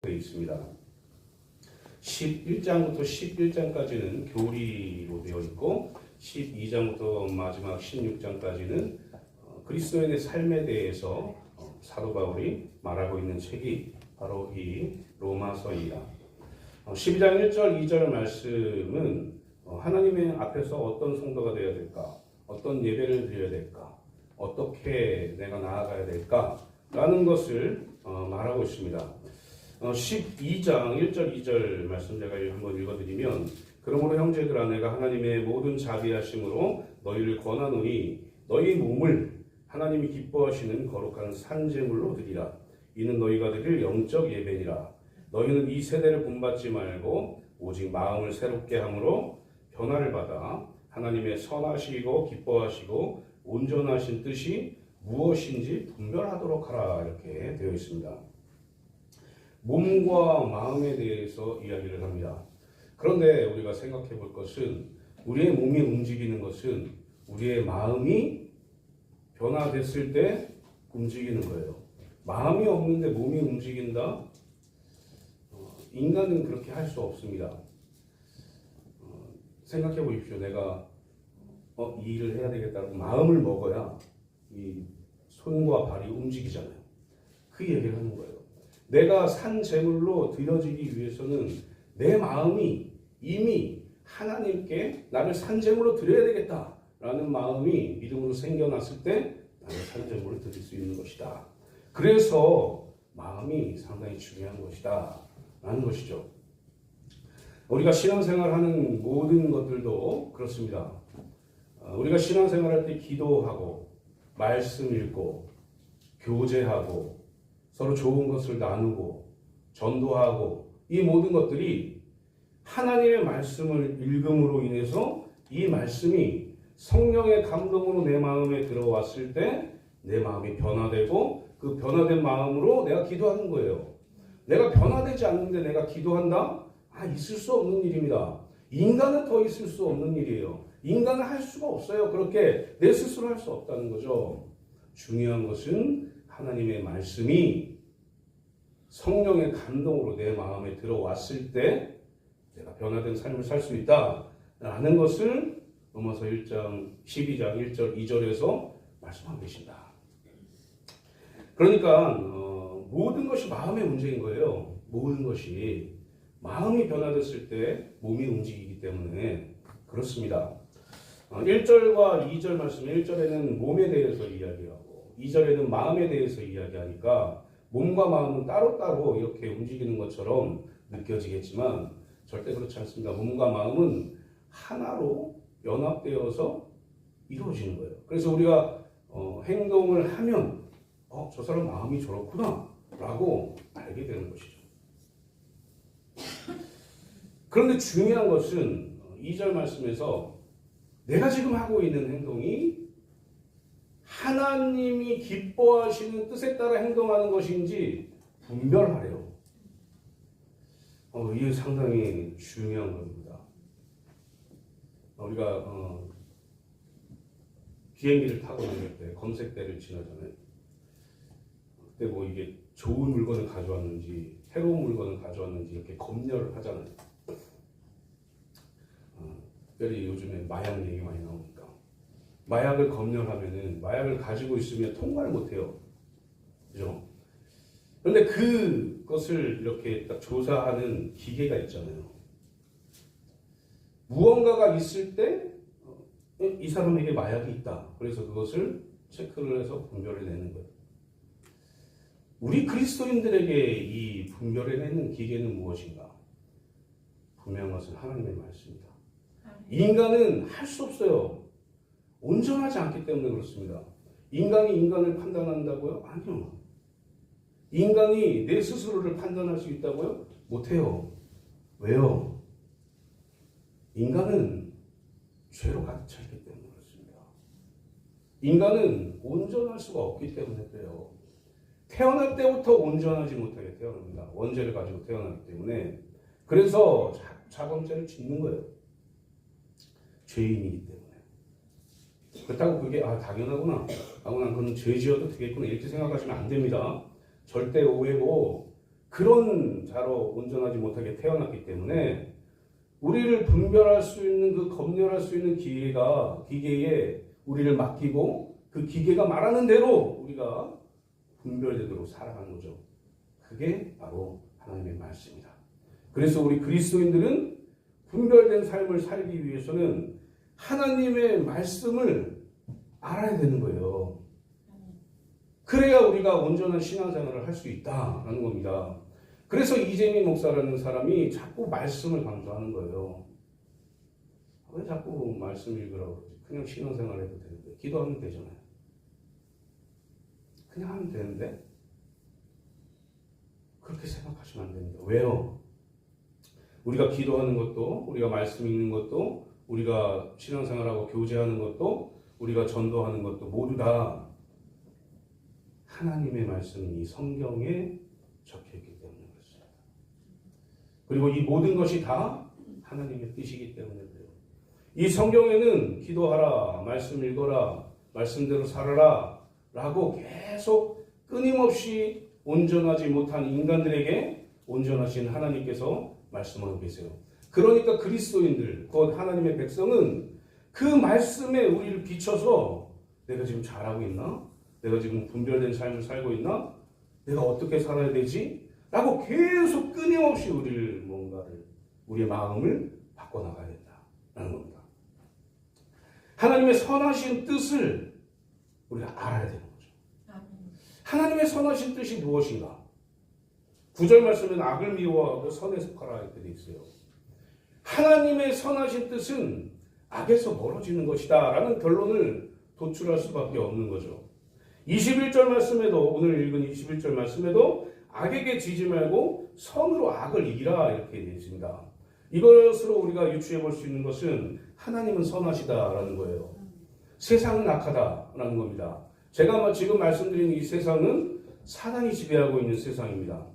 되어 있습니다. 11장부터 11장까지는 교리로 되어 있고 12장부터 마지막 16장까지는 그리스도인의 삶에 대해서 사도 바울이 말하고 있는 책이 바로 이 로마서입니다. 12장 1절 2절 말씀은 하나님의 앞에서 어떤 성도가 되어야 될까? 어떤 예배를 드려야 될까? 어떻게 내가 나아가야 될까? 라는 것을 말하고 있습니다. 12장 1절 2절 말씀 제가 한번 읽어드리면, 그러므로 형제들아, 내가 하나님의 모든 자비하심으로 너희를 권하노니 너희 몸을 하나님이 기뻐하시는 거룩한 산제물로 드리라. 이는 너희가 드릴 영적 예배니라. 너희는 이 세대를 본받지 말고 오직 마음을 새롭게 함으로 변화를 받아 하나님의 선하시고 기뻐하시고 온전하신 뜻이 무엇인지 분별하도록 하라. 이렇게 되어 있습니다. 몸과 마음에 대해서 이야기를 합니다. 그런데 우리가 생각해 볼 것은, 우리의 몸이 움직이는 것은 우리의 마음이 변화됐을 때 움직이는 거예요. 마음이 없는데 몸이 움직인다? 인간은 그렇게 할 수 없습니다. 생각해 보십시오. 내가 이 일을 해야 되겠다고 마음을 먹어야 이 손과 발이 움직이잖아요. 그 얘기를 하는 거예요. 내가 산 제물로 드려지기 위해서는 내 마음이 이미 하나님께 나를 산 제물로 드려야 되겠다라는 마음이 믿음으로 생겨났을 때 나는 산 제물을 드릴 수 있는 것이다. 그래서 마음이 상당히 중요한 것이다 라는 것이죠. 우리가 신앙생활하는 모든 것들도 그렇습니다. 우리가 신앙생활할 때 기도하고 말씀 읽고 교제하고 서로 좋은 것을 나누고 전도하고, 이 모든 것들이 하나님의 말씀을 읽음으로 인해서 이 말씀이 성령의 감동으로 내 마음에 들어왔을 때 내 마음이 변화되고, 그 변화된 마음으로 내가 기도하는 거예요. 내가 변화되지 않는데 내가 기도한다? 있을 수 없는 일입니다. 인간은 더 있을 수 없는 일이에요. 인간은 할 수가 없어요. 그렇게 내 스스로 할 수 없다는 거죠. 중요한 것은 하나님의 말씀이 성령의 감동으로 내 마음에 들어왔을 때 내가 변화된 삶을 살 수 있다라는 것을 로마서 1장 12장 1절 2절에서 말씀하고 계신다. 그러니까 모든 것이 마음의 문제인 거예요. 모든 것이 마음이 변화됐을 때 몸이 움직이기 때문에 그렇습니다. 1절과 2절 말씀, 1절에는 몸에 대해서 이야기하고 2절에는 마음에 대해서 이야기하니까 몸과 마음은 따로따로 이렇게 움직이는 것처럼 느껴지겠지만 절대 그렇지 않습니다. 몸과 마음은 하나로 연합되어서 이루어지는 거예요. 그래서 우리가 행동을 하면 저 사람 마음이 저렇구나 라고 알게 되는 것이죠. 그런데 중요한 것은 2절 말씀에서 내가 지금 하고 있는 행동이 하나님이 기뻐하시는 뜻에 따라 행동하는 것인지 분별하래요. 이게 상당히 중요한 겁니다. 우리가 비행기를 타고 다닐 때 검색대를 지나잖아요. 그때 이게 좋은 물건을 가져왔는지 해로운 물건을 가져왔는지 이렇게 검열을 하잖아요. 특별히 요즘에 마약 얘기 많이 나오니까 마약을 검열하면은 마약을 가지고 있으면 통과를 못해요. 그죠? 그런데 그것을 이렇게 딱 조사하는 기계가 있잖아요. 무언가가 있을 때 이 사람에게 마약이 있다. 그래서 그것을 체크를 해서 분별을 내는 거예요. 우리 그리스도인들에게 이 분별해내는 기계는 무엇인가? 분명한 것은 하나님의 말씀입니다. 인간은 할 수 없어요. 온전하지 않기 때문에 그렇습니다. 인간이 인간을 판단한다고요? 아니요. 인간이 내 스스로를 판단할 수 있다고요? 못해요. 왜요? 인간은 죄로 가득 차 있기 때문에 그렇습니다. 인간은 온전할 수가 없기 때문에 그래요. 태어날 때부터 온전하지 못하게 태어납니다. 원죄를 가지고 태어나기 때문에. 그래서 자범죄를 짓는 거예요. 죄인이기 때문에. 그렇다고 그게 당연하구나, 난 그건 죄 지어도 되겠구나 이렇게 생각하시면 안 됩니다. 절대 오해고, 그런 자로 온전하지 못하게 태어났기 때문에 우리를 분별할 수 있는 그 검열할 수 있는 기계에 우리를 맡기고 그 기계가 말하는 대로 우리가 분별되도록 살아가는 거죠. 그게 바로 하나님의 말씀이다. 그래서 우리 그리스도인들은 분별된 삶을 살기 위해서는 하나님의 말씀을 알아야 되는 거예요. 그래야 우리가 온전한 신앙생활을 할 수 있다라는 겁니다. 그래서 이재민 목사라는 사람이 자꾸 말씀을 강조하는 거예요. 왜 자꾸 말씀 읽으라고 그러지? 그냥 신앙생활 해도 되는데, 기도하면 되잖아요. 그냥 하면 되는데 그렇게 생각하시면 안 됩니다. 왜요? 우리가 기도하는 것도, 우리가 말씀 읽는 것도, 우리가 신앙생활하고 교제하는 것도, 우리가 전도하는 것도 모두 다 하나님의 말씀이 성경에 적혀있기 때문에 그렇습니다. 그리고 이 모든 것이 다 하나님의 뜻이기 때문에 그래요. 이 성경에는 기도하라, 말씀 읽어라, 말씀대로 살아라 라고 계속 끊임없이 온전하지 못한 인간들에게 온전하신 하나님께서 말씀하고 계세요. 그러니까 그리스도인들, 곧 하나님의 백성은 그 말씀에 우리를 비춰서 내가 지금 잘하고 있나? 내가 지금 분별된 삶을 살고 있나? 내가 어떻게 살아야 되지? 라고 계속 끊임없이 우리의 마음을 바꿔나가야 된다는 겁니다. 하나님의 선하신 뜻을 우리가 알아야 되는 거죠. 하나님의 선하신 뜻이 무엇인가? 9절 말씀에는 악을 미워하고 선에 속하라 이렇게 되어 있어요. 하나님의 선하신 뜻은 악에서 멀어지는 것이다 라는 결론을 도출할 수밖에 없는 거죠. 21절 말씀에도, 오늘 읽은 21절 말씀에도 악에게 지지 말고 선으로 악을 이기라 이렇게 되어 있습니다. 이것으로 우리가 유추해 볼 수 있는 것은 하나님은 선하시다라는 거예요. 세상은 악하다라는 겁니다. 제가 지금 말씀드린 이 세상은 사단이 지배하고 있는 세상입니다.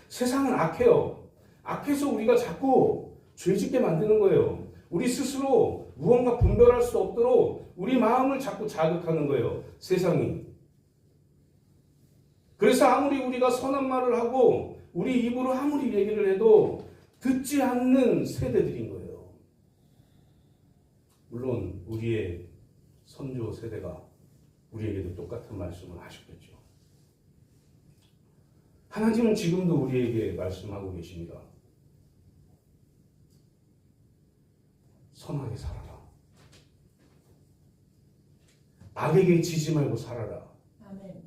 세상은 악해요. 악해서 우리가 자꾸 죄짓게 만드는 거예요. 우리 스스로 무언가 분별할 수 없도록 우리 마음을 자꾸 자극하는 거예요. 세상이. 그래서 아무리 우리가 선한 말을 하고 우리 입으로 아무리 얘기를 해도 듣지 않는 세대들인 거예요. 물론 우리의 선조 세대가 우리에게도 똑같은 말씀을 하셨겠죠. 하나님은 지금도 우리에게 말씀하고 계십니다. 선하게 살아라. 악에게 지지 말고 살아라. 아멘.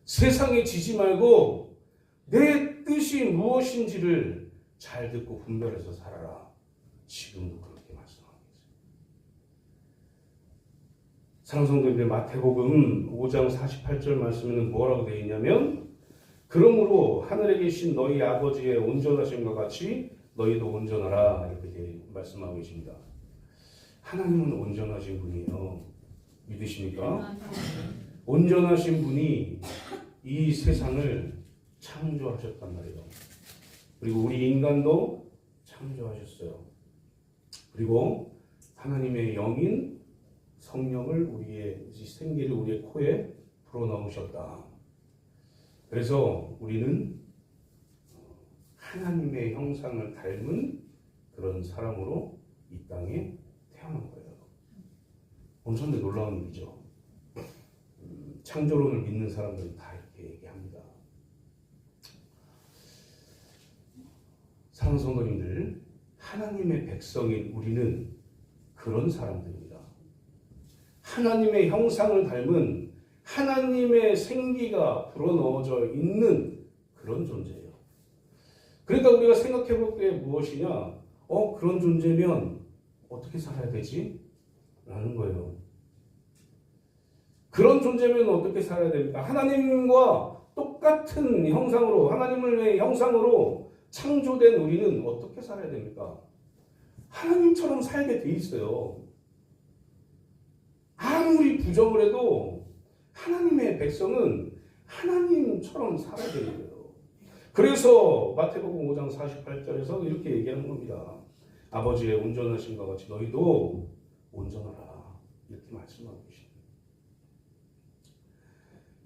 세상에 지지 말고 내 뜻이 무엇인지를 잘 듣고 분별해서 살아라. 지금도 그렇게 말씀하고 있습니다. 사랑하는 성도님들, 마태복음 5장 48절 말씀에는 뭐라고 되어 있냐면, 그러므로 하늘에 계신 너희 아버지의 온전하심과 같이 너희도 온전하라 이렇게 말씀하고 계십니다. 하나님은 온전하신 분이에요. 믿으십니까? 온전하신 분이 이 세상을 창조하셨단 말이에요. 그리고 우리 인간도 창조하셨어요. 그리고 하나님의 영인 성령을 우리의 생기를 우리의 코에 불어넣으셨다. 그래서 우리는 하나님의 형상을 닮은 그런 사람으로 이 땅에 태어난 거예요. 엄청나게 놀라운 일이죠. 창조론을 믿는 사람들은 다 이렇게 얘기합니다. 사랑하는 성도님들, 하나님의 백성인 우리는 그런 사람들입니다. 하나님의 형상을 닮은 하나님의 생기가 불어넣어져 있는 그런 존재예요. 그러니까 우리가 생각해 볼 게 무엇이냐? 그런 존재면 어떻게 살아야 되지? 라는 거예요. 그런 존재면 어떻게 살아야 됩니까? 하나님과 똑같은 형상으로, 하나님의 형상으로 창조된 우리는 어떻게 살아야 됩니까? 하나님처럼 살게 돼 있어요. 아무리 부정을 해도 하나님의 백성은 하나님처럼 살아야 되는 거예요. 그래서 마태복음 5장 48절에서 이렇게 얘기하는 겁니다. 아버지의 온전하심과 같이 너희도 온전하라. 이렇게 말씀하고 계십니다.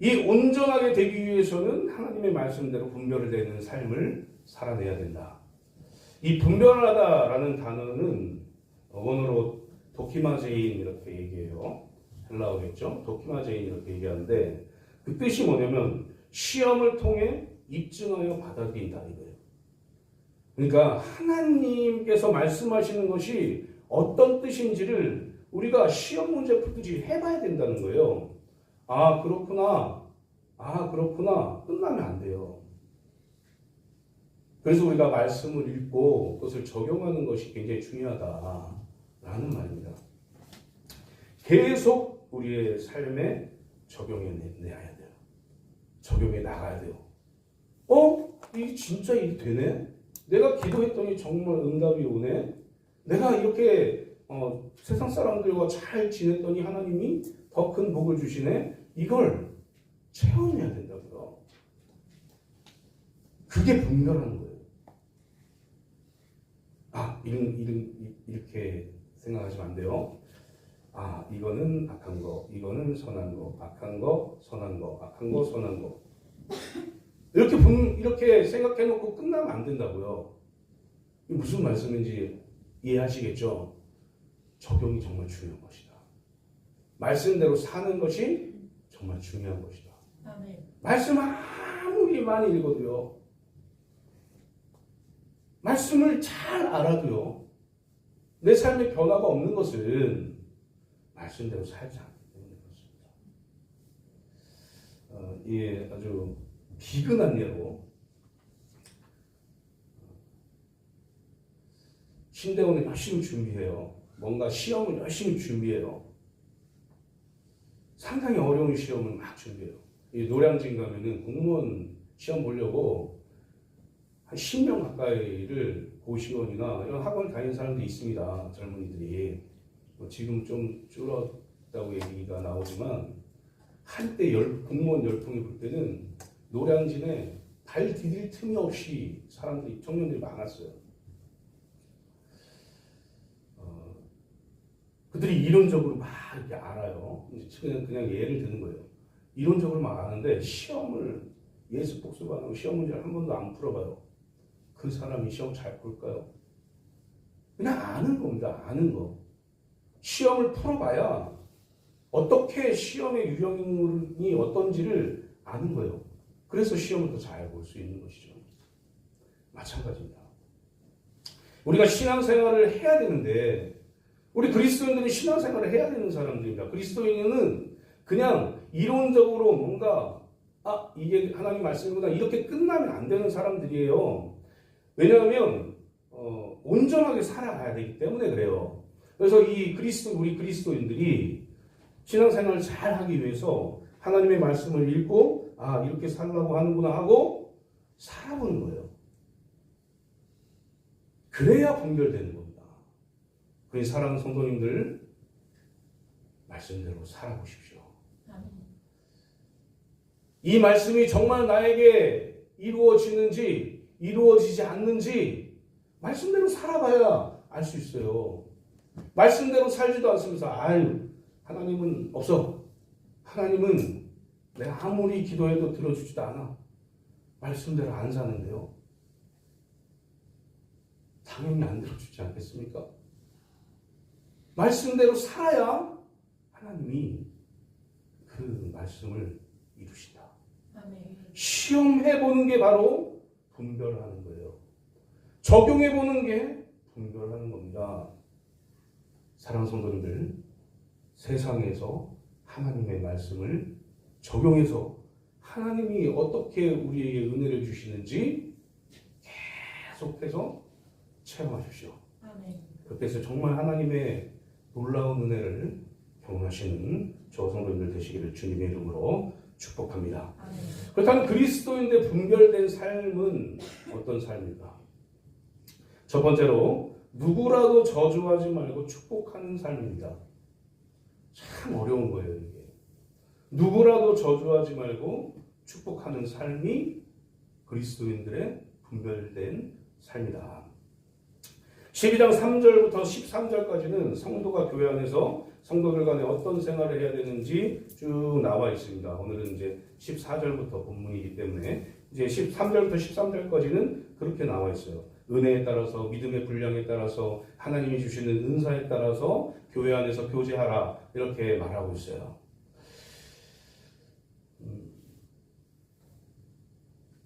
이 온전하게 되기 위해서는 하나님의 말씀대로 분별되는 삶을 살아내야 된다. 이 분별하다라는 단어는 원어로 도키마제인 이렇게 얘기해요. 헬라어겠죠. 도키마제인 이렇게 얘기하는데 그 뜻이 뭐냐면 시험을 통해 입증하여 받아들인다 이거예요. 그러니까 하나님께서 말씀하시는 것이 어떤 뜻인지를 우리가 시험 문제 풀듯이 해봐야 된다는 거예요. 아 그렇구나. 아 그렇구나. 끝나면 안 돼요. 그래서 우리가 말씀을 읽고 그것을 적용하는 것이 굉장히 중요하다라는 말입니다. 계속 우리의 삶에 적용해내야 돼요. 적용해 나가야 돼요. 이게 진짜 이게 되네? 내가 기도했더니 정말 응답이 오네? 내가 이렇게 세상 사람들과 잘 지냈더니 하나님이 더 큰 복을 주시네? 이걸 체험해야 된다고요. 그게 분별하는 거예요. 이렇게 생각하시면 안 돼요. 이거는 악한 거, 이거는 선한 거, 악한 거, 선한 거, 악한 거, 선한 거. 이렇게 생각해놓고 끝나면 안 된다고요. 이게 무슨 말씀인지 이해하시겠죠? 적용이 정말 중요한 것이다. 말씀대로 사는 것이 정말 중요한 것이다. 아멘. 말씀 아무리 많이 읽어도요. 말씀을 잘 알아도요. 내 삶에 변화가 없는 것은 말씀대로 살지 않기 때문에 그렇습니다. 이게 아주 비근한 예로 신대원을 열심히 준비해요. 뭔가 시험을 열심히 준비해요. 상당히 어려운 시험을 막 준비해요. 이 노량진 가면은 공무원 시험 보려고 한 10명 가까이를 고시원이나 이런 학원 다니는 사람들이 있습니다. 젊은이들이. 지금 좀 줄었다고 얘기가 나오지만 한때 공무원 열풍이 불 때는 노량진에 발 디딜 틈이 없이 사람들이, 청년들이 많았어요. 그들이 이론적으로 막 이렇게 알아요. 그냥 예를 드는 거예요. 이론적으로 막 아는데 시험을 예습 복습 안 하고 시험 문제를 한 번도 안 풀어봐요. 그 사람이 시험 잘 풀까요? 그냥 아는 겁니다. 아는 거. 시험을 풀어봐야 어떻게 시험의 유형이 어떤지를 아는 거예요. 그래서 시험을 더 잘 볼 수 있는 것이죠. 마찬가지입니다. 우리가 신앙생활을 해야 되는데 우리 그리스도인들은 신앙생활을 해야 되는 사람들입니다. 그리스도인은 그냥 이론적으로 뭔가 이게 하나님 말씀이구나 이렇게 끝나면 안 되는 사람들이에요. 왜냐하면 온전하게 살아가야 되기 때문에 그래요. 그래서 우리 그리스도인들이 신앙생활을 잘 하기 위해서 하나님의 말씀을 읽고 이렇게 살라고 하는구나 하고 살아보는 거예요. 그래야 분별되는 겁니다. 그러니 사랑하는 성도님들 말씀대로 살아보십시오. 이 말씀이 정말 나에게 이루어지는지 이루어지지 않는지 말씀대로 살아봐야 알 수 있어요. 말씀대로 살지도 않으면서 하나님은 없어. 하나님은 내가 아무리 기도해도 들어주지도 않아. 말씀대로 안 사는데요. 당연히 안 들어주지 않겠습니까? 말씀대로 살아야 하나님이 그 말씀을 이루신다. 아멘. 시험해보는 게 바로 분별하는 거예요. 적용해보는 게 분별하는 겁니다. 사랑하는 성도님들, 세상에서 하나님의 말씀을 적용해서 하나님이 어떻게 우리에게 은혜를 주시는지 계속해서 체험하십시오. 아멘. 그렇게 해서 정말 하나님의 놀라운 은혜를 경험하시는 저 성도님들 되시기를 주님의 이름으로 축복합니다. 아멘. 그렇다면 그리스도인의 분별된 삶은 어떤 삶일까? 첫 번째로 누구라도 저주하지 말고 축복하는 삶입니다. 참 어려운 거예요, 이게. 누구라도 저주하지 말고 축복하는 삶이 그리스도인들의 분별된 삶이다. 12장 3절부터 13절까지는 성도가 교회 안에서 성도들 간에 어떤 생활을 해야 되는지 쭉 나와 있습니다. 오늘은 이제 14절부터 본문이기 때문에 이제 13절부터 13절까지는 그렇게 나와 있어요. 은혜에 따라서, 믿음의 분량에 따라서, 하나님이 주시는 은사에 따라서 교회 안에서 교제하라 이렇게 말하고 있어요.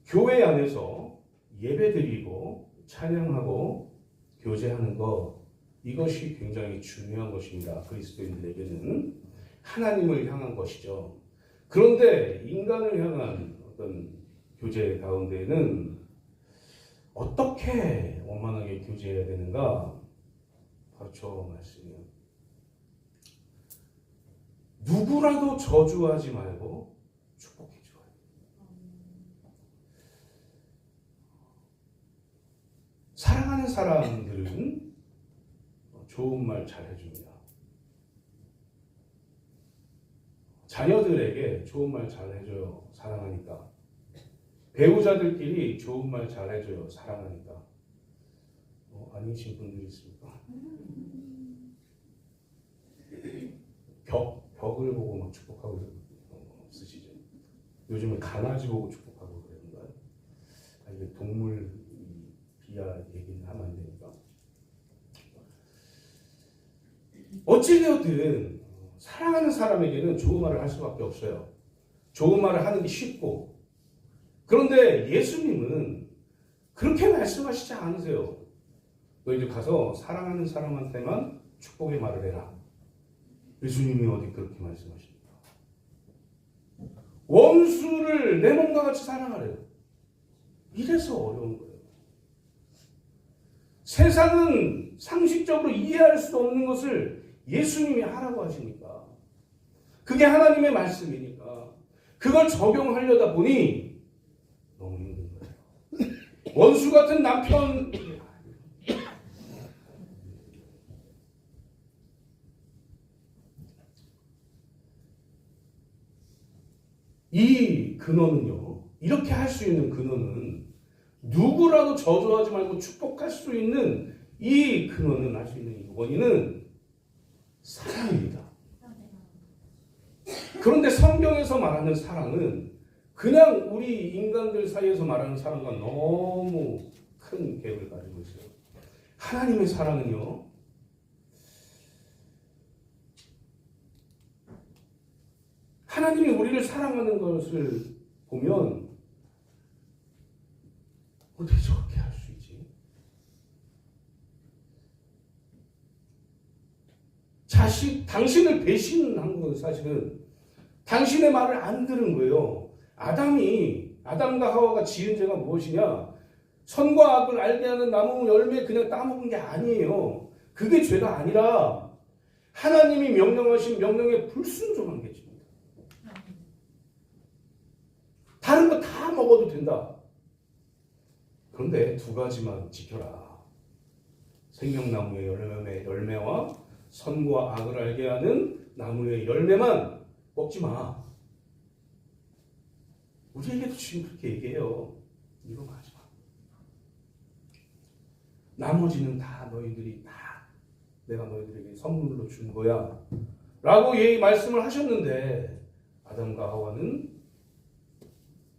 교회 안에서 예배드리고 찬양하고 교제하는 것, 이것이 굉장히 중요한 것입니다. 그리스도인들에게는 하나님을 향한 것이죠. 그런데 인간을 향한 어떤 교제 가운데는 어떻게 원만하게 교제해야 되는가? 바로 저 말씀이에요. 누구라도 저주하지 말고 축복해 줘요. 사랑하는 사람들은 좋은 말 잘 해줍니다. 자녀들에게 좋은 말 잘 해줘요. 사랑하니까. 배우자들끼리 좋은 말 잘 해줘요. 사랑하니까. 아니신 분들이 있습니까? 벽을 보고 막 축복하고 쓰시죠. 요즘은 강아지 보고 축복하고 그러는가요? 이게 동물 비하 얘기는 하면 안 되니까. 어찌되었든 사랑하는 사람에게는 좋은 말을 할 수밖에 없어요. 좋은 말을 하는 게 쉽고. 그런데 예수님은 그렇게 말씀하시지 않으세요. 너희들 가서 사랑하는 사람한테만 축복의 말을 해라. 예수님이 어디 그렇게 말씀하십니까? 원수를 내 몸과 같이 사랑하래요. 이래서 어려운 거예요. 세상은 상식적으로 이해할 수 없는 것을 예수님이 하라고 하시니까, 그게 하나님의 말씀이니까 그걸 적용하려다 보니 너무 힘든 거예요. 원수 같은 남편, 이 근원은요, 이렇게 할 수 있는 근원은, 누구라도 저주하지 말고 축복할 수 있는 이 근원은, 할 수 있는 이 원인은 사랑입니다. 그런데 성경에서 말하는 사랑은 그냥 우리 인간들 사이에서 말하는 사랑과 너무 큰 갭을 가지고 있어요. 하나님의 사랑은요, 하나님이 우리를 사랑하는 것을 보면 어떻게 저렇게 할 수 있지? 당신을 배신한 건 사실은 당신의 말을 안 들은 거예요. 아담과 하와가 지은 죄가 무엇이냐? 선과 악을 알게 하는 나무 열매 그냥 따먹은 게 아니에요. 그게 죄가 아니라 하나님이 명령하신 명령에 불순종한 게 죄입니다. 다른 거 다 먹어도 된다. 그런데 두 가지만 지켜라. 생명나무의 열매와 선과 악을 알게 하는 나무의 열매만 먹지 마. 우리에게도 지금 그렇게 얘기해요. 이거 하지 마. 나머지는 다 너희들이 다 내가 너희들에게 선물로 준 거야 라고 말씀을 하셨는데, 아담과 하와는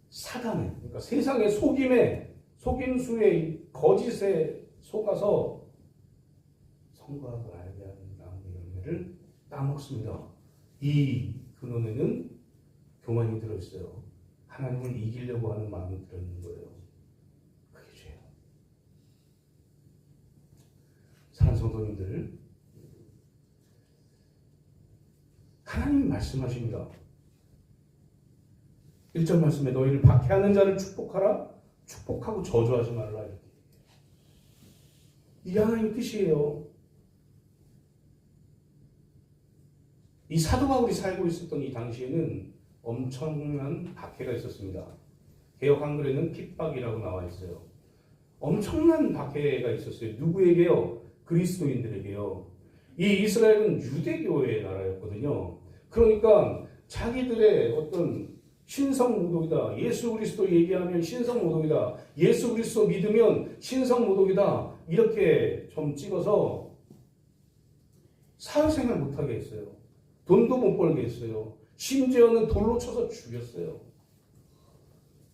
사단에, 그러니까 세상의 속임수의 거짓에 속아서 선과 악을 알게 하는 나무의 열매를 따먹습니다. 이 근원에는 교만이 들어있어요. 하나님을 이기려고 하는 마음이 들어있는 거예요. 그게 죄예요. 사랑하는 성도님들, 하나님이 말씀하십니다. 1절 말씀에 너희를 박해하는 자를 축복하라. 축복하고 저주하지 말라. 이렇게. 이게 하나님의 뜻이에요. 이 사도 바울이 살고 있었던 이 당시에는 엄청난 박해가 있었습니다. 개역 한글에는 핍박이라고 나와 있어요. 엄청난 박해가 있었어요. 누구에게요? 그리스도인들에게요. 이 이스라엘은 유대교의 나라였거든요. 그러니까 자기들의 어떤 신성모독이다. 예수 그리스도 얘기하면 신성모독이다. 예수 그리스도 믿으면 신성모독이다. 이렇게 좀 찍어서 사회생활 못하게 했어요. 돈도 못 벌게 했어요. 심지어는 돌로 쳐서 죽였어요.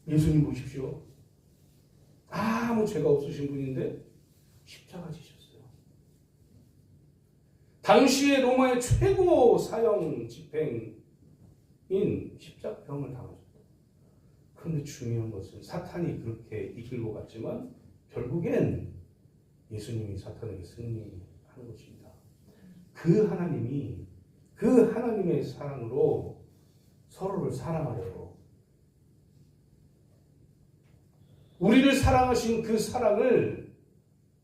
예수님 보십시오. 아무 죄가 없으신 분인데 십자가 지셨어요. 당시에 로마의 최고 사형 집행인 십자가형을 당하셨다. 그런데 중요한 것은 사탄이 그렇게 이끌고 갔지만 결국엔 예수님이 사탄에게 승리하는 것입니다. 그 하나님이 그 하나님의 사랑으로 서로를 사랑하려고 우리를 사랑하신 그 사랑을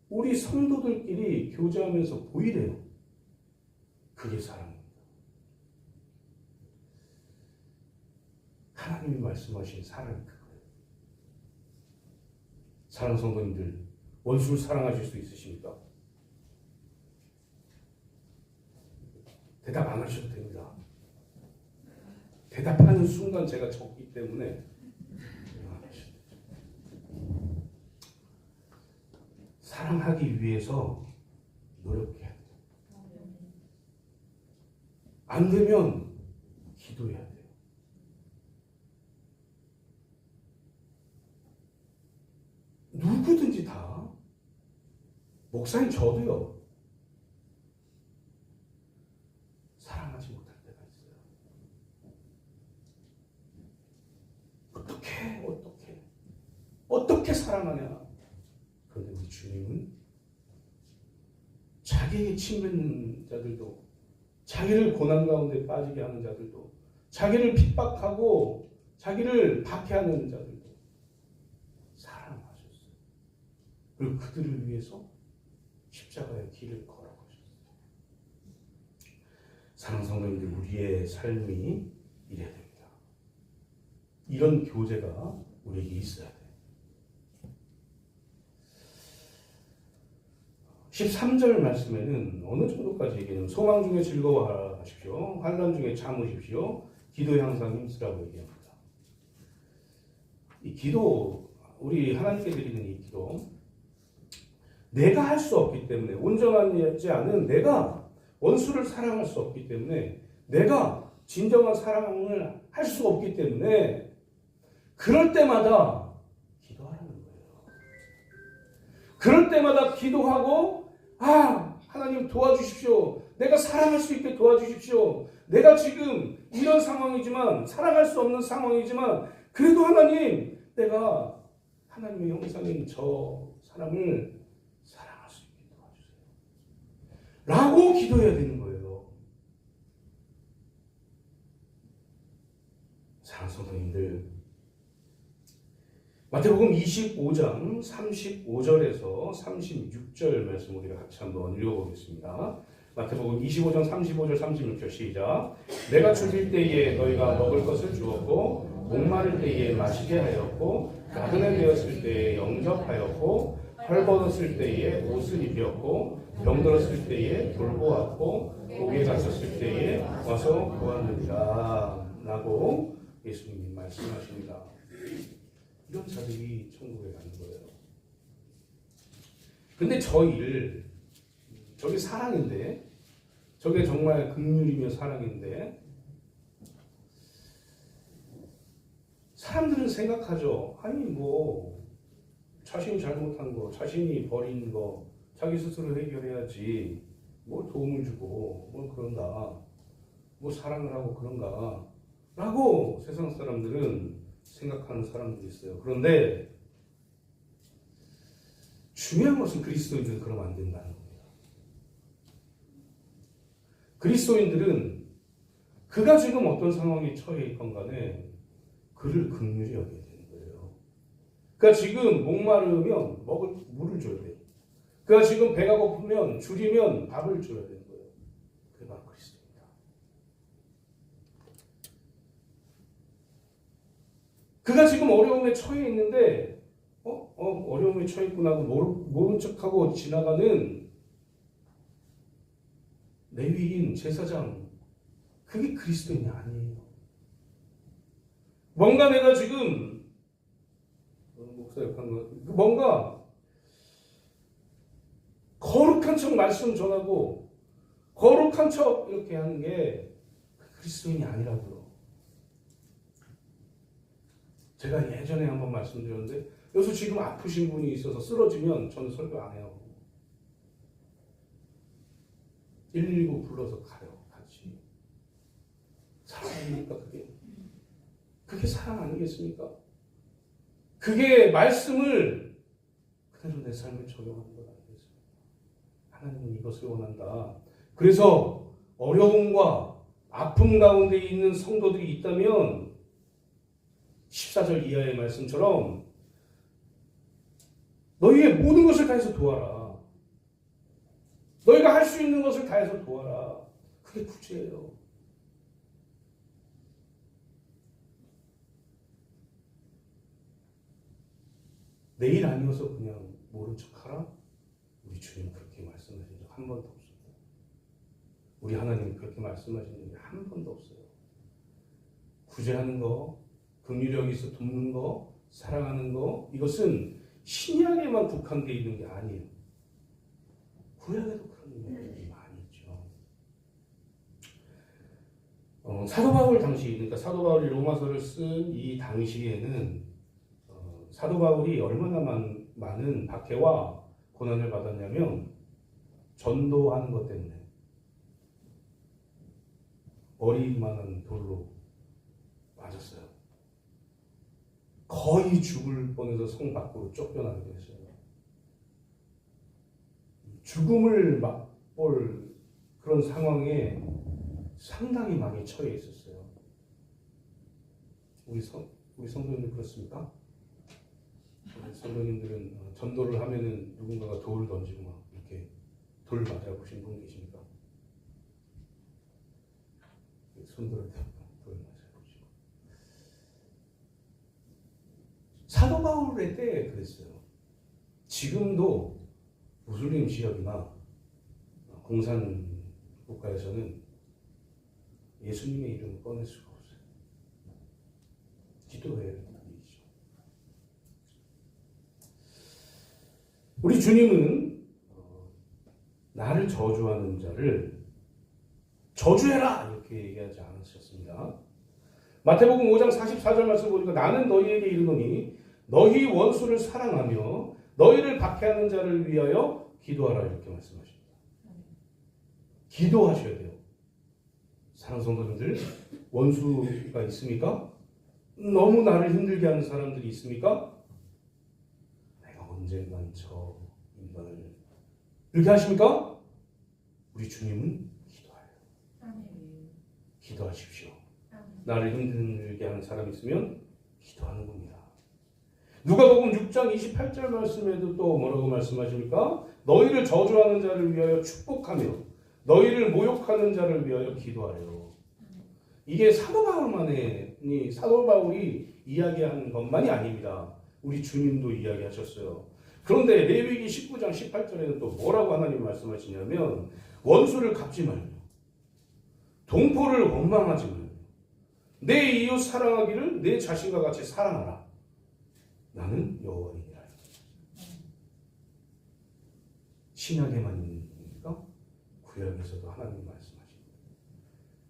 우리 성도들끼리 교제하면서 보이래요. 그게 사랑입니다. 하나님이 말씀하신 사랑이 그거예요. 사랑 성도님들, 원수를 사랑하실 수 있으십니까? 대답 안 하셔도 됩니다. 대답하는 순간 제가 적기 때문에 사랑하기 위해서 노력해야 돼요. 안 되면 기도해야 돼요. 누구든지 다, 목사님 저도요, 사랑하지 못할 때가 있어요. 어떻게 사랑하냐? 그런데 우리 주님은 자기에게 침뱉는 자들도, 자기를 고난 가운데 빠지게 하는 자들도, 자기를 핍박하고 자기를 박해하는 자들도 사랑하셨어요. 그리고 그들을 위해서 십자가의 길을 걸어가셨어요. 사랑 성도님들, 우리의 삶이 이래야 됩니다. 이런 교제가 우리에게 있어야 돼요. 13절 말씀에는 어느 정도까지 얘기하냐면 소망 중에 즐거워하십시오. 환난 중에 참으십시오. 기도에 항상 힘쓰라고 얘기합니다. 이 기도, 우리 하나님께 드리는 이 기도, 내가 할 수 없기 때문에, 온전하지 않은 내가 원수를 사랑할 수 없기 때문에, 내가 진정한 사랑을 할 수 없기 때문에 그럴 때마다 기도하라는 거예요. 그럴 때마다 기도하고, 하나님 도와주십시오. 내가 사랑할 수 있게 도와주십시오. 내가 지금 이런 상황이지만, 사랑할 수 없는 상황이지만, 그래도 하나님, 내가 하나님의 형상인 저 사람을 사랑할 수 있게 도와주세요. 라고 기도해야 되는 거예요. 사랑하는 성도님들, 마태복음 25장 35절에서 36절 말씀 우리가 같이 한번 읽어보겠습니다. 마태복음 25장 35절 36절 시작. 내가 죽일 때에 너희가 먹을 것을 주었고 목마를 때에 마시게 하였고 나그네 되었을 때에 영접하였고 헐벗었을 때에 옷을 입혔고 병들었을 때에 돌보았고 옥에 갇혔을 때에 와서 구하느니라 라고 예수님이 말씀하십니다. 이런 자들이 천국에 가는 거예요. 근데 저게 사랑인데, 저게 정말 긍휼이며 사랑인데, 사람들은 생각하죠. 아니 뭐 자신이 잘못한 거, 자신이 버린 거 자기 스스로 해결해야지, 뭘 도움을 주고 뭘 그런가, 뭐 사랑을 하고 그런가 라고 세상 사람들은 생각하는 사람들이 있어요. 그런데 중요한 것은 그리스도인들은 그러면 안 된다는 겁니다. 그리스도인들은 그가 지금 어떤 상황에 처해 있건 간에 그를 긍휼히 여겨야 되는 거예요. 그가 지금 목마르면 먹을 물을 줘야 돼요. 그가 지금 배가 고프면 줄이면 밥을 줘야 되는 거예요. 그게 바로 그리스도입니다. 그가 지금 어려움에 처해 있는데 어려움에 처해 있구나 하고 모른 척하고 지나가는 레위인 제사장, 그게 그리스도인이 아니에요. 뭔가 내가 지금 목사 욕한 거 뭔가 거룩한 척 말씀 전하고 거룩한 척 이렇게 하는 게 그리스도인이 아니라고요. 제가 예전에 한번 말씀드렸는데 여기서 지금 아프신 분이 있어서 쓰러지면 저는 설교 안 해요. 119 불러서 가요. 같이. 사랑 아닙니까 그게 사랑 아니겠습니까? 그게 말씀을 그대로 내 삶에 적용하는 것 아니겠습니까? 하나님은 이것을 원한다. 그래서 어려움과 아픔 가운데 있는 성도들이 있다면 14절 이하의 말씀처럼 너희의 모든 것을 다해서 도와라. 너희가 할 수 있는 것을 다해서 도와라. 그게 구제예요. 내일 아니어서 그냥 모른 척하라? 우리 주님 그렇게 말씀하신 적 한 번도 없습니다. 우리 하나님 그렇게 말씀하신 적이 한 번도 없어요. 구제하는 거, 긍휼력이 있어 돕는 거, 사랑하는 거, 이것은 신약에만 국한되어 있는 게 아니에요. 구약에도 그런 일들이 많이 있죠. 사도 바울 당시, 그러니까 사도 바울이 로마서를 쓴 이 당시에는 사도 바울이 얼마나 많은 박해와 고난을 받았냐면 전도하는 것 때문에 머리만한 돌로 맞았어요. 거의 죽을 뻔해서 성 밖으로 쫓겨나게 됐어요. 죽음을 맛볼 그런 상황에 상당히 많이 처해 있었어요. 우리 성도님들 그렇습니까? 우리 성도님들은 전도를 하면은 누군가가 돌을 던지고 막 이렇게 돌 맞아 보신 분 계십니까? 손들을 대고 돌 맞아 보시고. 사도 바울의 때에 그랬어요. 지금도 무슬림 지역이나 공산 국가에서는 예수님의 이름을 꺼낼 수가 없어요. 기도해야 되는 일이죠. 우리 주님은 나를 저주하는 자를 저주해라 이렇게 얘기하지 않으셨습니다. 마태복음 5장 44절 말씀 보니까 나는 너희에게 이르노니 너희 원수를 사랑하며 너희를 박해하는 자를 위하여 기도하라 이렇게 말씀하십니다. 기도하셔야 돼요. 사랑하는 성도님들, 원수가 있습니까? 너무 나를 힘들게 하는 사람들이 있습니까? 내가 언젠간 저 인간을 이렇게 하십니까? 우리 주님은 기도하여요. 기도하십시오. 나를 힘들게 하는 사람이 있으면 기도하는 겁니다. 누가복음 6장 28절 말씀에도 또 뭐라고 말씀하십니까? 너희를 저주하는 자를 위하여 축복하며 너희를 모욕하는 자를 위하여 기도하래요. 이게 사도 바울이 이야기한 것만이 아닙니다. 우리 주님도 이야기하셨어요. 그런데 레위기 19장 18절에는 또 뭐라고 하나님 말씀하시냐면 원수를 갚지 말고 동포를 원망하지 말고 내 이웃 사랑하기를 내 자신과 같이 사랑하라. 나는 여호와이니라. 신약에만 있는 겁니까? 구약에서도 하나님 말씀하십니다.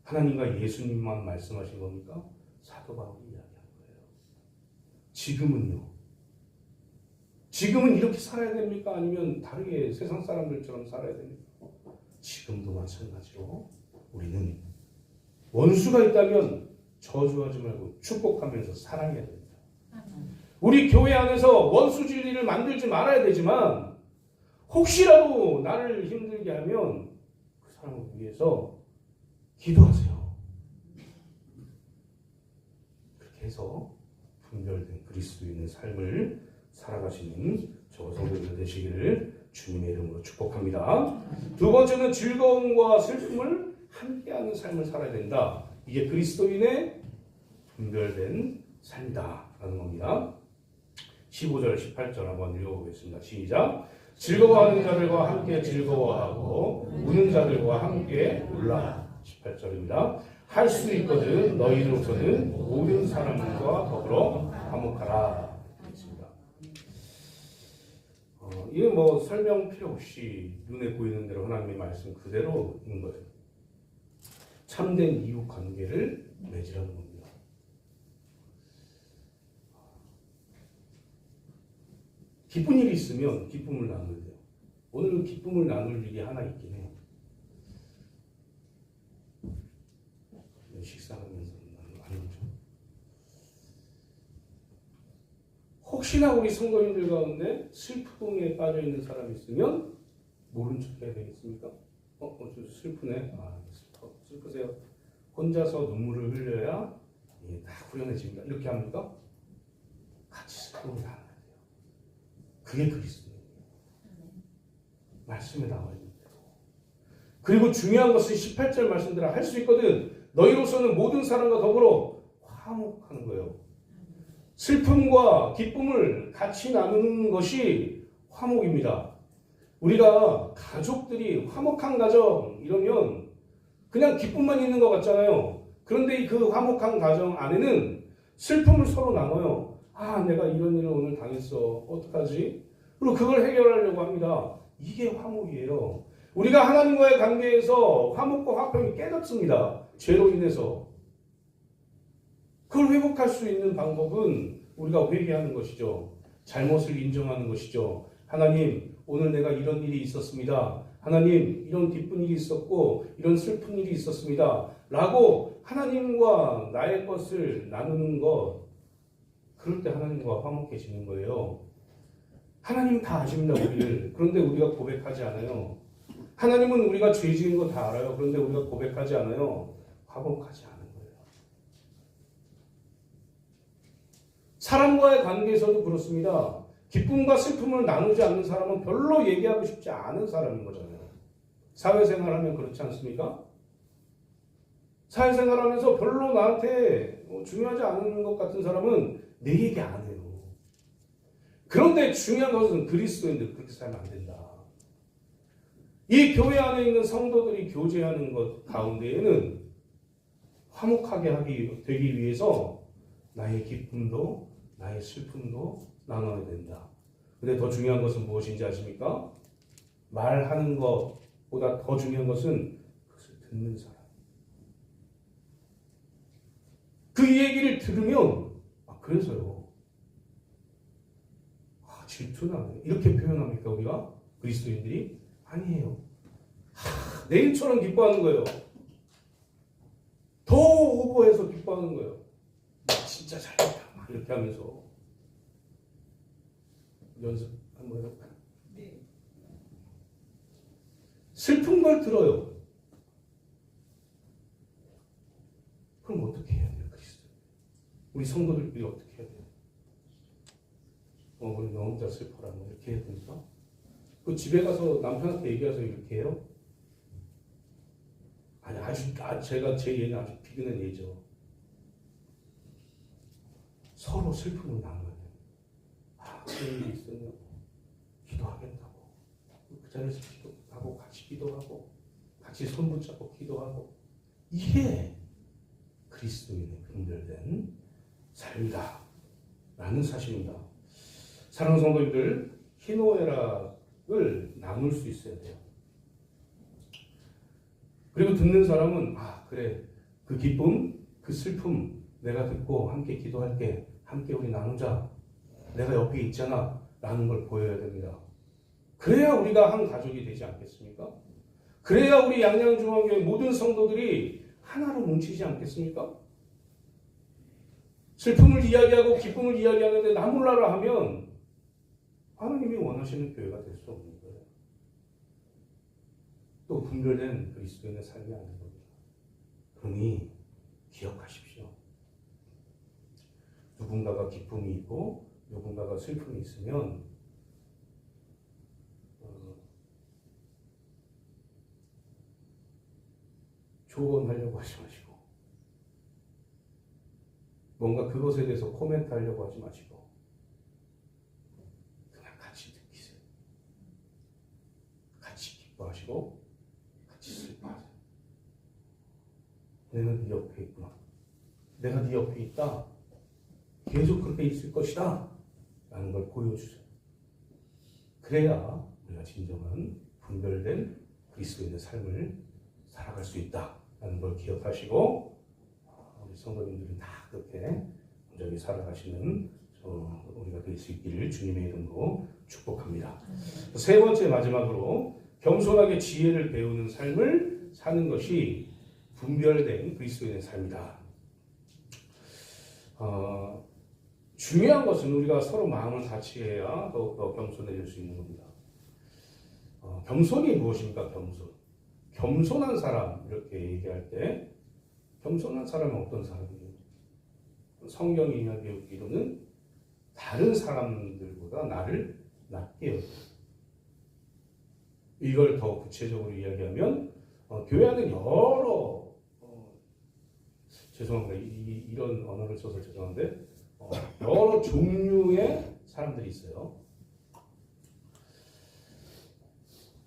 하나님과 예수님만 말씀하신 겁니까? 사도 바울이 이야기한 거예요. 지금은 이렇게 살아야 됩니까? 아니면 다르게 세상 사람들처럼 살아야 됩니까? 지금도 마찬가지로 우리는 원수가 있다면 저주하지 말고 축복하면서 사랑해야 됩니다. 우리 교회 안에서 원수 진리를 만들지 말아야 되지만 혹시라도 나를 힘들게 하면 그 사람을 위해서 기도하세요. 그렇게 해서 분별된 그리스도인의 삶을 살아가시는 저 성도들 되시기를 주님의 이름으로 축복합니다. 두 번째는 즐거움과 슬픔을 함께하는 삶을 살아야 된다. 이게 그리스도인의 분별된 삶이다라는 겁니다. 15절, 18절 한번 읽어보겠습니다. 시작. 즐거워하는 자들과 함께 즐거워하고 우는 자들과 함께 울라. 18절입니다. 할 수 있거든 너희로서는 모든 사람과 더불어 화목하라. 했습니다. 이게 뭐 설명 필요 없이 눈에 보이는 대로 하나님의 말씀 그대로 있는 거예요. 참된 이웃 관계를 맺으라는 겁니다. 기쁜 일이 있으면 기쁨을 나눠야 돼요. 오늘은 기쁨을 나눌 일이 하나 있긴 해요. 식사하면서 나누죠. 혹시나 우리 성도님들 가운데 슬픔에 빠져 있는 사람이 있으면 모른 척 해야 되겠습니까? 좀 슬프네. 슬프세요. 혼자서 눈물을 흘려야 다 후련해집니다. 이렇게 합니까? 같이 슬픔을 나눠야 돼요. 그게 그리스도예요. 말씀에 나와 있는 대로. 그리고 중요한 것은 18절 말씀대로 할 수 있거든. 너희로서는 모든 사람과 더불어 화목하는 거예요. 슬픔과 기쁨을 같이 나누는 것이 화목입니다. 우리가 가족들이 화목한 가정 이러면 그냥 기쁨만 있는 것 같잖아요. 그런데 그 화목한 가정 안에는 슬픔을 서로 나눠요. 내가 이런 일을 오늘 당했어. 어떡하지? 그리고 그걸 해결하려고 합니다. 이게 화목이에요. 우리가 하나님과의 관계에서 화목과 화평이 깨졌습니다. 죄로 인해서. 그걸 회복할 수 있는 방법은 우리가 회개하는 것이죠. 잘못을 인정하는 것이죠. 하나님, 오늘 내가 이런 일이 있었습니다. 하나님, 이런 기쁜 일이 있었고 이런 슬픈 일이 있었습니다. 라고 하나님과 나의 것을 나누는 것, 그럴 때 하나님과 화목해지는 거예요. 하나님 다 아십니다, 우리를. 그런데 우리가 고백하지 않아요. 하나님은 우리가 죄 지은 거 다 알아요. 그런데 우리가 고백하지 않아요. 화목하지 않은 거예요. 사람과의 관계에서도 그렇습니다. 기쁨과 슬픔을 나누지 않는 사람은 별로 얘기하고 싶지 않은 사람인 거잖아요. 사회생활하면 그렇지 않습니까? 사회생활하면서 별로 나한테 중요하지 않은 것 같은 사람은 내 얘기 안 해요. 그런데 중요한 것은 그리스도인들 그렇게 살면 안 된다. 이 교회 안에 있는 성도들이 교제하는 것 가운데에는 화목하게 되기 위해서 나의 기쁨도 나의 슬픔도 나눠야 된다. 근데 더 중요한 것은 무엇인지 아십니까? 말하는 것보다 더 중요한 것은 그것을 듣는 사람. 그 얘기를 들으면 그래서요. 질투나 이렇게 표현합니까 우리가? 그리스도인들이? 아니에요. 내일처럼 기뻐하는 거예요. 더 오버해서 기뻐하는 거예요. 진짜 잘했다. 이렇게 하면서 연습 한번 해볼까요? 네. 슬픈 걸 들어요. 그럼 어떻게 해야 돼요, 그리스도? 우리 성도들끼리 어떻게 해야 돼요? 우리 너 혼자 슬퍼라. 이렇게 해야 됩니까? 그 집에 가서 남편한테 얘기해서 이렇게 해요? 아니, 제가 제 예는 아주 비근한 예죠. 서로 슬픔을 나눠야 돼요. 그런 일이 있으면 기도하겠다고. 그 자리에서 기도하고, 같이 기도하고, 같이 손 붙잡고 기도하고. 이게 그리스도인의 분별된 삶이다. 라는 사실입니다. 사랑하는 성도님들, 희노애락을 나눌 수 있어야 돼요. 그리고 듣는 사람은 그래, 그 기쁨, 그 슬픔 내가 듣고 함께 기도할게. 함께 우리 나누자. 내가 옆에 있잖아. 라는 걸 보여야 됩니다. 그래야 우리가 한 가족이 되지 않겠습니까? 그래야 우리 양양중앙교회 모든 성도들이 하나로 뭉치지 않겠습니까? 슬픔을 이야기하고 기쁨을 이야기하는데 나 몰라라 하면 하나님이 원하시는 교회가 될 수 없는 거예요. 또 분별된 그리스도인의 삶이 아닌 겁니다. 그러니 기억하십시오. 누군가가 기쁨이 있고 누군가가 슬픔이 있으면 조언하려고 하지 마시고 뭔가 그것에 대해서 코멘트 하려고 하지 마시고 그냥 같이 느끼세요. 같이 기뻐하시고 같이 슬퍼하세요. 내가 네 옆에 있구나. 내가 네 옆에 있다. 계속 그렇게 있을 것이다. 라는 걸 보여주세요. 그래야 우리가 진정한 분별된 그리스도인의 삶을 살아갈 수 있다라는 걸 기억하시고 우리 성도님들은 다 그렇게 온전히 살아가시는 우리가 될 수 있기를 주님의 이름으로 축복합니다. 세 번째 마지막으로 겸손하게 지혜를 배우는 삶을 사는 것이 분별된 그리스도인의 삶이다. 중요한 것은 우리가 서로 마음을 같이 해야 더욱더 겸손해질 수 있는 겁니다. 겸손이 무엇입니까? 겸손한 사람 이렇게 얘기할 때 겸손한 사람은 어떤 사람이에요? 성경이 이야기하기로는 다른 사람들보다 나를 낮게 여겨. 이걸 더 구체적으로 이야기하면 교회 안에 여러 죄송합니다. 이런 언어를 써서 죄송한데 여러 종류의 사람들이 있어요.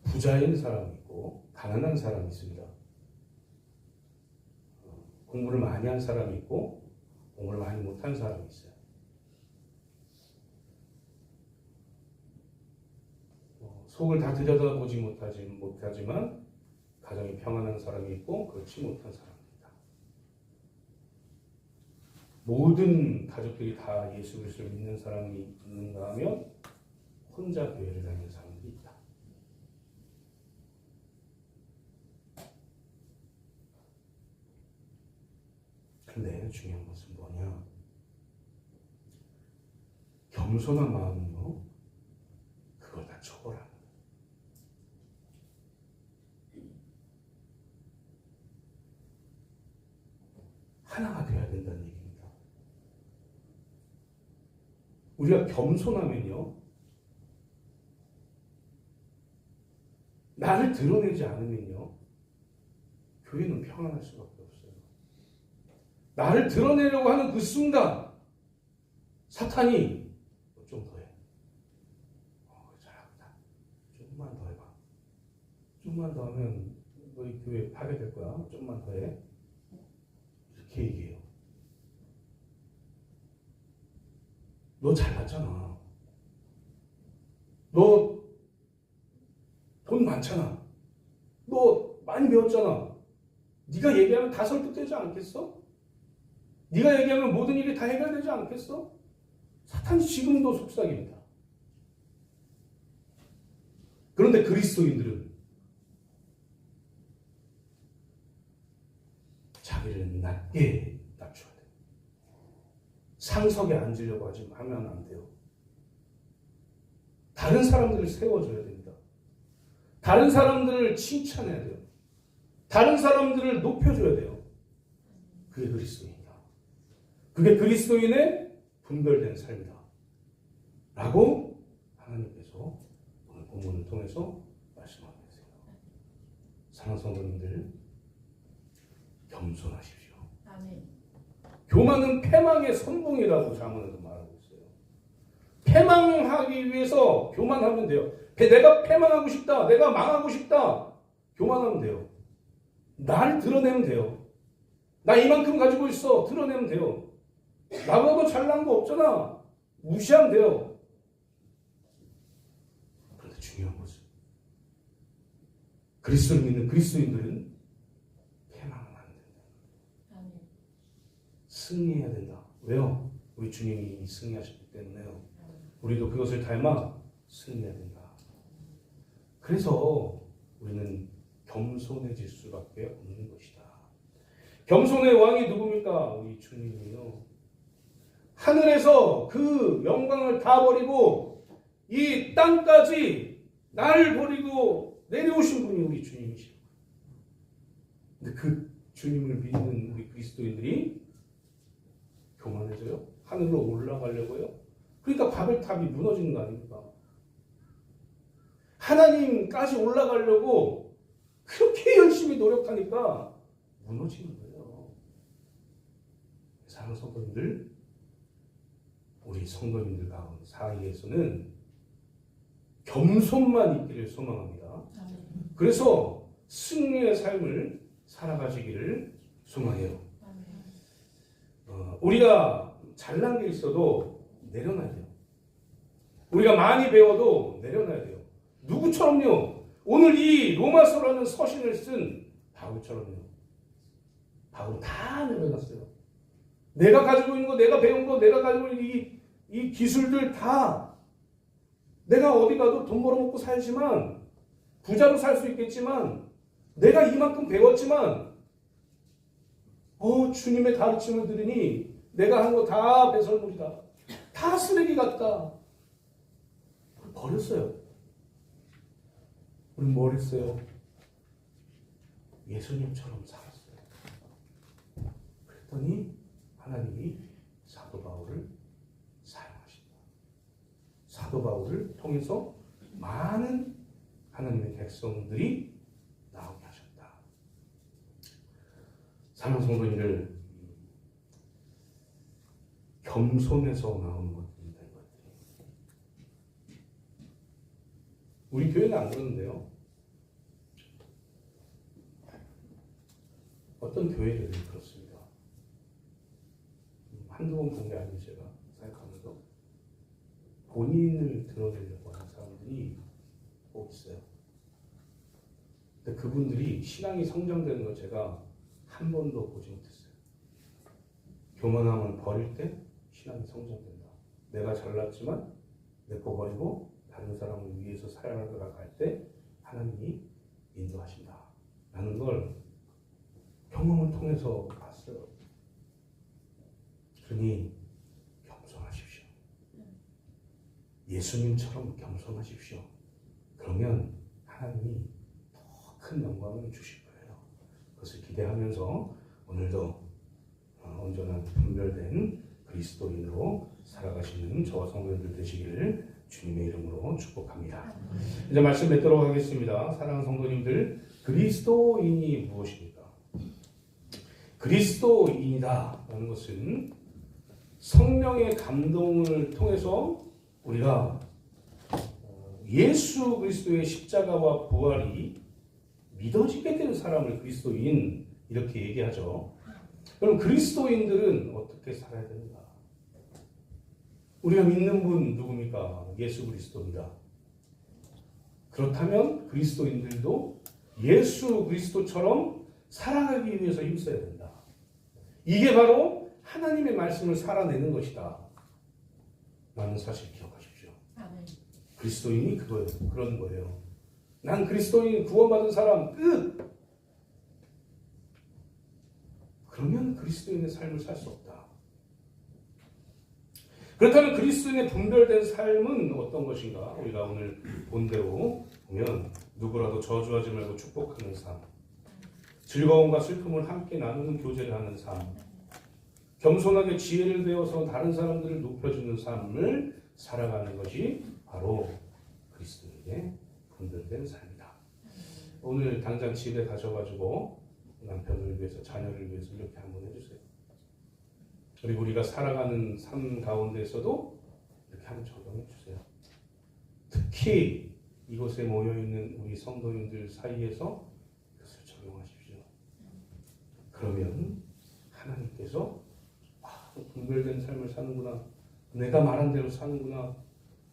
부자인 사람이 있고 가난한 사람이 있습니다. 공부를 많이 한 사람이 있고 공부를 많이 못한 사람이 있어요. 속을 다 들여다보지 못하지만 가정이 평안한 사람이 있고 그렇지 못한 사람이 있다. 모든 가족들이 다 예수 그리스도를 믿는 사람이 있는가 하면 혼자 교회를 다니는 사람들이 있다. 근데 중요한 것은 뭐냐? 겸손한 마음은요, 그걸 다 초월하는 거예요. 하나가 되어야 된다는 얘기입니다. 우리가 겸손하면요, 나를 드러내지 않으면요, 교회는 평안할 수밖에 없어요. 나를 드러내려고 하는 그 순간 사탄이 좀 더 해. 잘한다. 조금만 더 해봐. 조금만 더 하면 너희 교회 파괴될 거야. 조금만 더 해. 이렇게 얘기해요. 너 잘났잖아. 너 돈 많잖아. 너 많이 배웠잖아. 네가 얘기하면 다 설득되지 않겠어? 네가 얘기하면 모든 일이 다 해결되지 않겠어? 사탄이 지금도 속삭입니다. 그런데 그리스도인들은 자기를 낮게 낮춰야 돼요. 상석에 앉으려고 하면 안 돼요. 다른 사람들을 세워줘야 됩니다. 다른 사람들을 칭찬해야 돼요. 다른 사람들을 높여줘야 돼요. 그게 그리스도인이다. 그게 그리스도인의 분별된 삶이다. 라고 하나님께서 오늘 본문을 통해서 말씀하고 계세요. 사랑하는 성도님들, 겸손하십시오. 아멘. 교만은 패망의 선봉이라고 잠언에서 말하고 있어요. 패망하기 위해서 교만하면 돼요. 내가 패망하고 싶다. 내가 망하고 싶다. 교만하면 돼요. 날 드러내면 돼요. 나 이만큼 가지고 있어. 드러내면 돼요. 나보다 잘난 거 없잖아. 무시하면 돼요. 그런데 중요한 것은 그리스도를 믿는 그리스도인들은 패망하면 안 된다. 승리해야 된다. 왜요? 우리 주님이 승리하셨기 때문에요. 우리도 그것을 닮아 승리해야 된다. 그래서 우리는 겸손해질 수밖에 없는 것이다. 겸손의 왕이 누굽니까? 우리 주님이요. 하늘에서 그 영광을 다 버리고 이 땅까지 나를 버리고 내려오신 분이 우리 주님이시죠. 근데 그 주님을 믿는 우리 그리스도인들이 교만해져요? 하늘로 올라가려고요? 그러니까 바벨탑이 무너지는 거 아닙니까? 하나님까지 올라가려고 그렇게 열심히 노력하니까 무너지는 거예요. 사랑하는 성도님들, 우리 성도님들 가운데 사이에서는 겸손만 있기를 소망합니다. 그래서 승리의 삶을 살아가시기를 소망해요. 우리가 잘난 게 있어도 내려놔야 돼요. 우리가 많이 배워도 내려놔야 돼요. 누구처럼요? 오늘 이 로마서라는 서신을 쓴 바울처럼요. 바울 다 내려놨어요. 내가 가지고 있는 거, 내가 배운 거, 내가 가지고 있는 이 기술들 다 내가 어디 가도 돈 벌어먹고 살지만 부자로 살 수 있겠지만 내가 이만큼 배웠지만 주님의 가르침을 들으니 내가 한 거 다 배설물이다. 다 쓰레기 같다. 버렸어요. 우리 뭘 했어요? 예수님처럼 살았어요. 그랬더니 하나님이 사도 바울을 사용하신다. 사도 바울을 통해서 많은 하나님의 백성들이 나오게 하셨다. 사랑하는 성도님들, 겸손에서 나오는 것들입니다. 우리 교회는 안 그러는데요. 어떤 교회들은 그렇습니다. 한두 번 본 게 아니고 제가 생각하면서 본인을 드러내려고 하는 사람들이 꼭 있어요. 근데 그분들이 신앙이 성장되는 걸 제가 한 번도 보지 못했어요. 교만함을 버릴 때 신앙이 성장된다. 내가 잘났지만 내 거 버리고 다른 사람을 위해서 살아갈 때 하나님이 인도하신다. 라는 걸 경험을 통해서 봤어요. 그러니 겸손하십시오. 예수님처럼 겸손하십시오. 그러면 하나님이 더 큰 영광을 주실 거예요. 그것을 기대하면서 오늘도 온전한 분별된 그리스도인으로 살아가시는 저와 성도님들 되시기를 주님의 이름으로 축복합니다. 이제 말씀 맺도록 하겠습니다. 사랑하는 성도님들, 그리스도인이 무엇입니까? 그리스도인이다 라는 것은 성령의 감동을 통해서 우리가 예수 그리스도의 십자가와 부활이 믿어지게 되는 사람을 그리스도인 이렇게 얘기하죠. 그럼 그리스도인들은 어떻게 살아야 되는가? 우리가 믿는 분 누굽니까? 예수 그리스도입니다. 그렇다면 그리스도인들도 예수 그리스도처럼 살아가기 위해서 힘써야 된다. 이게 바로 하나님의 말씀을 살아내는 것이다. 라는 사실 기억하십시오. 그리스도인이 그거예요. 그런 거예요. 난 그리스도인 구원받은 사람 끝! 그러면 그리스도인의 삶을 살 수 없다. 그렇다면 그리스도인의 분별된 삶은 어떤 것인가? 우리가 오늘 본대로 보면 누구라도 저주하지 말고 축복하는 삶, 즐거움과 슬픔을 함께 나누는 교제를 하는 삶, 겸손하게 지혜를 배워서 다른 사람들을 높여주는 삶을 살아가는 것이 바로 그리스도인의 분별된 삶이다. 오늘 당장 집에 가셔가지고 남편을 위해서, 자녀를 위해서 이렇게 한번 해주세요. 그리고 우리가 살아가는 삶 가운데서도 이렇게 한번 적용해 주세요. 특히 이곳에 모여있는 우리 성도님들 사이에서 그것을 적용하십시오. 그러면 하나님께서 분별된 삶을 사는구나, 내가 말한 대로 사는구나,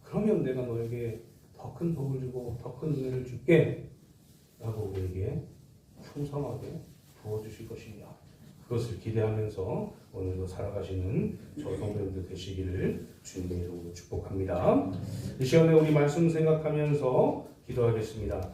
그러면 내가 너에게 더 큰 복을 주고 더 큰 은혜를 줄게 라고 우리에게 풍성하게 부어주실 것입니다. 그것을 기대하면서 오늘도 살아가시는 저 성도님들 되시기를 주님의 이름으로 축복합니다. 이 시간에 우리 말씀 생각하면서 기도하겠습니다.